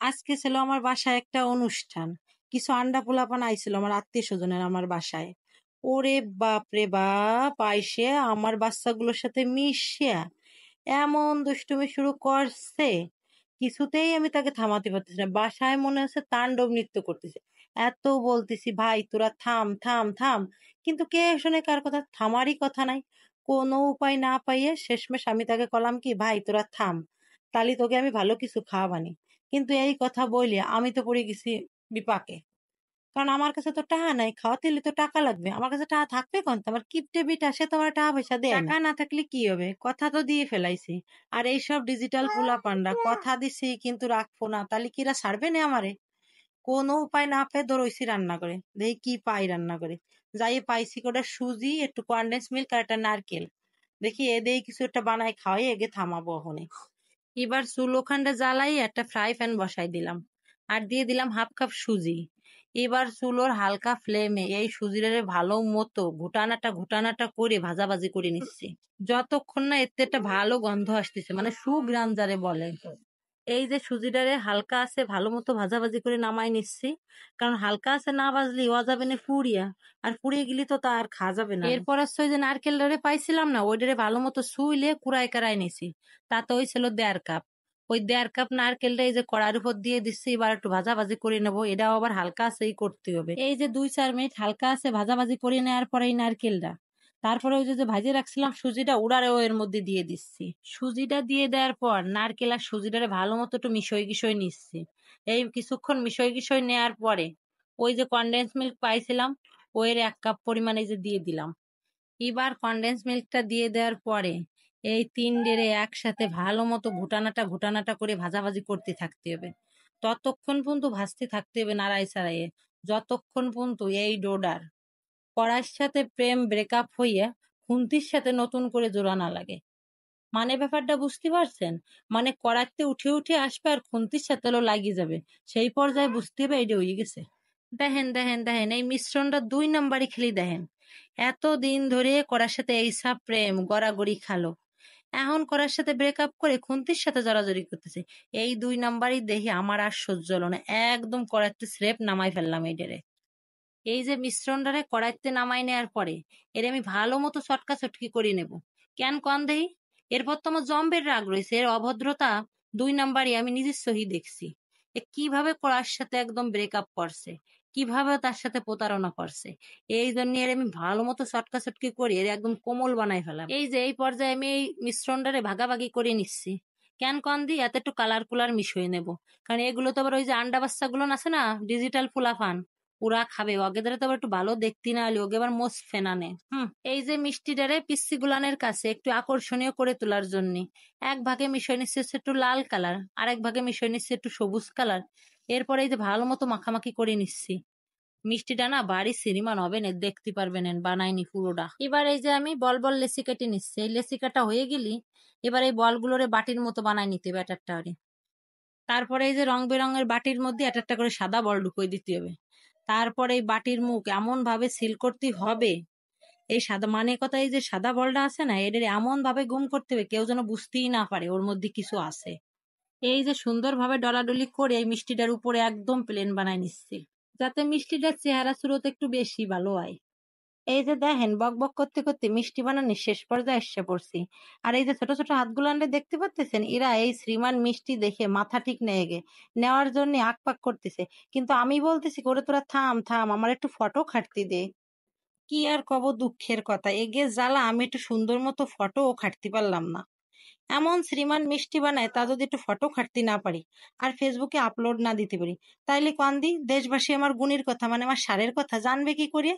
আজকে ছিল আমার বাসায় একটা অনুষ্ঠান। কিছু আন্ডা পোলাপান আইছিল আমার আত্মীয়-স্বজনের আমার বাসায়। ওরে বাপ রে বাপ! আইসে আমার বাচ্চাগুলোর সাথে মিশিয়া এমন দুষ্টুমি শুরু করছে, কিছুতেই আমি তাকে থামাতে পারতেছি না। বাসায় মনে হচ্ছে তাণ্ডব নৃত্য করতেছে। এত বলতেছি, "ভাই তোরা থাম, থাম, থাম।" কিন্তু কে শোনে কার কথা? থামারই কথা নাই। কোনো উপায় না পাইয়ে শেষমেশ আমি তাকে কলাম কি, "ভাই তোরা থাম। তালি তোকে আমি ভালো কিছু খাওয়াবানি।" কিন্তু এই কথা বইলে আমি তো পড়ে গেছি বিপাকে। কারণ আমার কাছে তো টাকা নাই। খাওয়াতে হলে তো টাকা লাগবে। আমার কাছে টাকা থাকবে কোনটা? আমার কিপটে বিটা সে তো আমার টাকা পয়সা দেয় না। টাকা না থাকলে কি হবে? কথা তো দিয়ে ফেলাইছি। আর এইসব ডিজিটাল পোলাপানরা কথা দিছি কিন্তু রাখবো না। তাহলে কি এরা ছাড়বে না আমারে? কোনো উপায় না পেয়ে দৌড়াইছি রান্না করে। দেখি কি পাই রান্না করে। যাই পাইছি কটা সুজি, একটু কনডেন্স মিল্ক আর একটা নারকেল। দেখি এ দিয়ে কিছু একটা বানাই খাওয়াই এগে থামাবো ওখানে। এবার চুল ওখানটা জ্বালাই একটা ফ্রাই প্যান বসাই দিলাম আর দিয়ে দিলাম হাফ কাপ সুজি। এবার চুলোর হালকা ফ্লেমে এই সুজিটারে ভালো মতো ঘুটানাটা ঘুটানাটা করে ভাজাভাজি করে নিচ্ছি, যতক্ষণ না এতে একটা ভালো গন্ধ আসতেছে, মানে সুঘ্রাণ যারে বলে। এই যে সুজিটারে হালকা আছে ভালো মতো ভাজাভাজি করে নামাই নিচ্ছি, কারণ হালকা আছে না ভাজলি ও যাবে না পুড়িয়া, আর পুড়িয়ে গেলি তো তা আর খাওয়া যাবে না। এরপর হচ্ছে ওই যে নারকেল ডারে পাইছিলাম না, ওইটারে ভালো মতো শুইলে কুড়াই কারাই নিছি। তাতে হয়েছিল 1.5 কাপ। ওই 1.5 কাপ নারকেলটা এই যে কড়ার উপর দিয়ে দিচ্ছি, এবার একটু ভাজাভাজি করে নেবো। এটাও আবার হালকা আছেই করতে হবে। এই যে 2-4 মিনিট হালকা আছে ভাজাভাজি করে নেওয়ার পরে এই নারকেলটা, তারপরে ওই যে ভাজিয়ে রাখছিলাম সুজিটা, উড়ারেও এর মধ্যে দিয়ে দিচ্ছি। সুজিটা দিয়ে দেওয়ার পর নারকেল আর সুজিটারে ভালো মতো একটু মিশই নিচ্ছি। এই কিছুক্ষণ মিশই নেওয়ার পরে ওই যে কনডেন্স মিল্ক পাইছিলাম, ওর 1 কাপ পরিমাণে যে দিয়ে দিলাম। এবার কনডেন্স মিল্কটা দিয়ে দেওয়ার পরে এই 3 ডেরে একসাথে ভালো মতো ঘুটানাটা করে ভাজাভাজি করতে থাকতে হবে। ততক্ষণ পর্যন্ত ভাজতে থাকতে হবে নাড়াই চাড়াইয়ে, যতক্ষণ পর্যন্ত এই ডোডার কড়াইর সাথে প্রেম ব্রেকআপ হইয়া খুন্তির সাথে নতুন করে জোড়া না লাগে। মানে ব্যাপারটা বুঝতে পারছেন? মানে কড়াইতে উঠে আসবে আর খুন্তির সাথে লাগিয়ে যাবে। সেই পর্যায়ে বুঝতে হবে এইটা হয়ে গেছে। দেখেন এই মিশ্রণটা 2 নাম্বারই খেলি দেখেন। এতদিন ধরে কড়ার সাথে এইসব প্রেম গড়াগড়ি খালো, এখন কড়ার সাথে ব্রেকআপ করে খুন্তির সাথে জড়াজড়ি করতেছে। এই 2 নাম্বারই দেখি আমার আর সহ্য হলো না, একদম কড়াইতে স্রেফ নামাই ফেললাম এইটারে। এই যে মিশ্রণটারে কড়াইতে নামাই নেওয়ার পরে এর আমি ভালো মতো চটকা চটকি করে নেব। কেন কন দেহি? এরপর তো আমার জম্বের রাগ রয়েছে, এর অভদ্রতা 2 নাম্বারই আমি নিজের সহি দেখছি। এ কিভাবে কড়ার সাথে একদম ব্রেকআপ করছে, কিভাবে তার সাথে প্রতারণা করছে। এই জন্য এর আমি ভালো মতো চটকা চটকি করে এর একদম কোমল বানাই ফেলাম। এই যে এই পর্যায়ে আমি এই মিশ্রণটারে ভাগাভাগি করে নিচ্ছি। কেন কন দি এত একটু কালার কুলার মিশিয়ে নেব, কারণ এগুলো তো আবার ওই যে আন্ডা বাচ্চা গুলো আছে না, ডিজিটাল ফুলাফান, ওরা খাবে। অগেদের তো আবার একটু ভালো দেখতে না হলে ওকে আবার মোস ফেনানে। এই যে মিষ্টিটারে পিসি গুলানের কাছে একটু আকর্ষণীয় করে তোলার জন্য এক ভাগে মিশিয়ে নিচ্ছে হচ্ছে একটু লাল কালার, আর এক ভাগে মিশিয়ে নিচ্ছে একটু সবুজ কালার। এরপরে এই যে ভালো মতো মাখামাখি করে নিচ্ছি। মিষ্টিটা না বাড়ি সিরিমান হবে না, দেখতে পারবেন বানাইনি পুরোটা। এবার এই যে আমি বল বল লেসি কেটে নিচ্ছি। এই লেসি কাটা হয়ে গেলি এবার এই বলগুলোরে বাটির মতো বানাই নিতে হবে একটা। তারপরে এই যে রং বেরঙের বাটির মধ্যে একটা করে সাদা বল ঢুকিয়ে দিতে হবে। তারপরে এই বাটির মুখ এমন ভাবে সিল করতে হবে, এই সাদা মানে কথা এই যে সাদা বলটা আছে না, এদের এমন ভাবে গুম করতে হবে কেউ যেন বুঝতেই না পারে ওর মধ্যে কিছু আছে। এই যে সুন্দরভাবে ডলাডলি করে এই মিষ্টিটার উপরে একদম প্লেন বানাই নিচ্ছি, যাতে মিষ্টিটার চেহারা সুরত একটু বেশি ভালো হয়। এই যে দেখেন বক করতে করতে মিষ্টি বানানোর শেষ পর্যায়ে এসে পড়ছি। আর এই যে ছোট ছোট হাতগুলান্ডে দেখতে পাচ্ছেন, এরা এই শ্রীমান মিষ্টি দেখে মাথা ঠিক নেওয়ার জন্য আঁকপাক করতেছে। কিন্তু আমি বলতেছি করে তোরা থাম থাম, আমার একটু ফটো খাটতে দে। কি আর কব, দুঃখের কথা, এগে জ্বালা আমি একটু সুন্দর মতো ফটোও খাটতে পারলাম না। এমন শ্রীমান মিষ্টি বানায় তা যদি একটু ফটো খাটতে না পারি আর ফেসবুকে আপলোড না দিতে পারি, তাইলে কান্দি দেশবাসী আমার গুণের কথা মানে আমার সারের কথা জানবে কি করে?